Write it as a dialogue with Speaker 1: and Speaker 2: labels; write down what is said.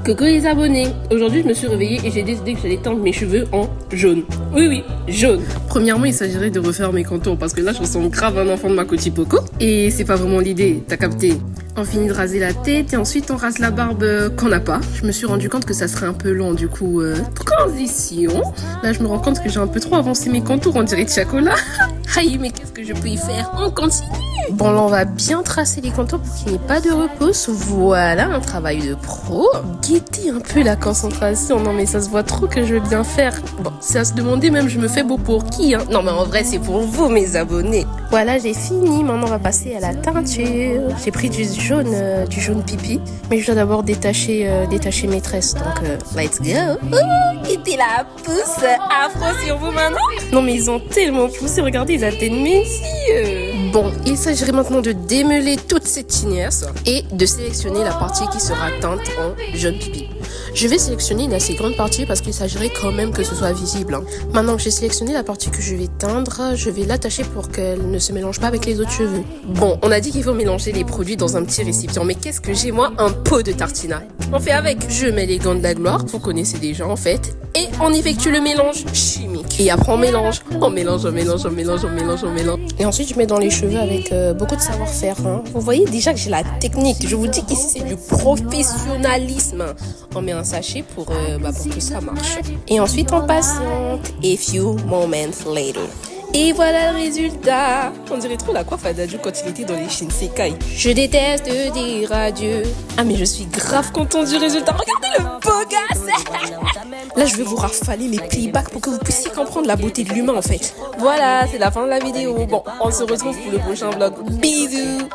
Speaker 1: Coucou les abonnés. Aujourd'hui je me suis réveillée et j'ai décidé que j'allais teindre mes cheveux en jaune. Oui, jaune. Premièrement il s'agirait de refaire mes contours parce que là je ressemble grave à un enfant de Makoti Poco. Et c'est pas vraiment l'idée, t'as capté. On finit de raser la tête et ensuite on rase la barbe qu'on n'a pas. Je me suis rendu compte que ça serait un peu long du coup. Transition. Là je me rends compte que j'ai un peu trop avancé mes contours, on dirait chocolat. Aïe mais qu'est-ce que je peux y faire? On continue. Bon là on va bien tracer les contours pour qu'il n'y ait pas de repousse. Voilà un travail de pro. Guettez un peu la concentration. Non mais ça se voit trop que je veux bien faire. Bon c'est à se demander même je me fais beau pour qui hein? Non mais en vrai c'est pour vous mes abonnés. Voilà j'ai fini. Maintenant on va passer à la teinture. J'ai pris du jaune pipi. Mais je dois d'abord détacher mes tresses. Donc let's go. Guettez la pousse afro sur vous maintenant. Non mais ils ont tellement poussé. Regardez ils atteignent mes yeux. Bon, il s'agirait maintenant de démêler toute cette tignasse et de sélectionner la partie qui sera teinte en jaune pipi. Je vais sélectionner une assez grande partie parce qu'il s'agirait quand même que ce soit visible. Hein. Maintenant que j'ai sélectionné la partie que je vais teindre, je vais l'attacher pour qu'elle ne se mélange pas avec les autres cheveux. Bon, on a dit qu'il faut mélanger les produits dans un petit récipient, mais qu'est-ce que j'ai moi? Un pot de tartina. On fait avec. Je mets les gants de la gloire, vous connaissez déjà en fait, et on effectue le mélange chimique. Et après on mélange. On mélange. Et ensuite je mets dans les cheveux avec beaucoup de savoir-faire. Hein. Vous voyez déjà que j'ai la technique. Je vous dis qu'ici c'est du professionnalisme. On met un sachet pour que ça marche. Et ensuite on patiente. A few moments later. Et voilà le résultat. On dirait trop la coiffe à Dadju quand il était dans les Shinsekai. Je déteste dire adieu. Ah mais je suis grave contente du résultat. Regardez le beau gosse. Là je vais vous rafaler les playbacks pour que vous puissiez comprendre la beauté de l'humain en fait. Voilà, c'est la fin de la vidéo. Bon, on se retrouve pour le prochain vlog. Bisous.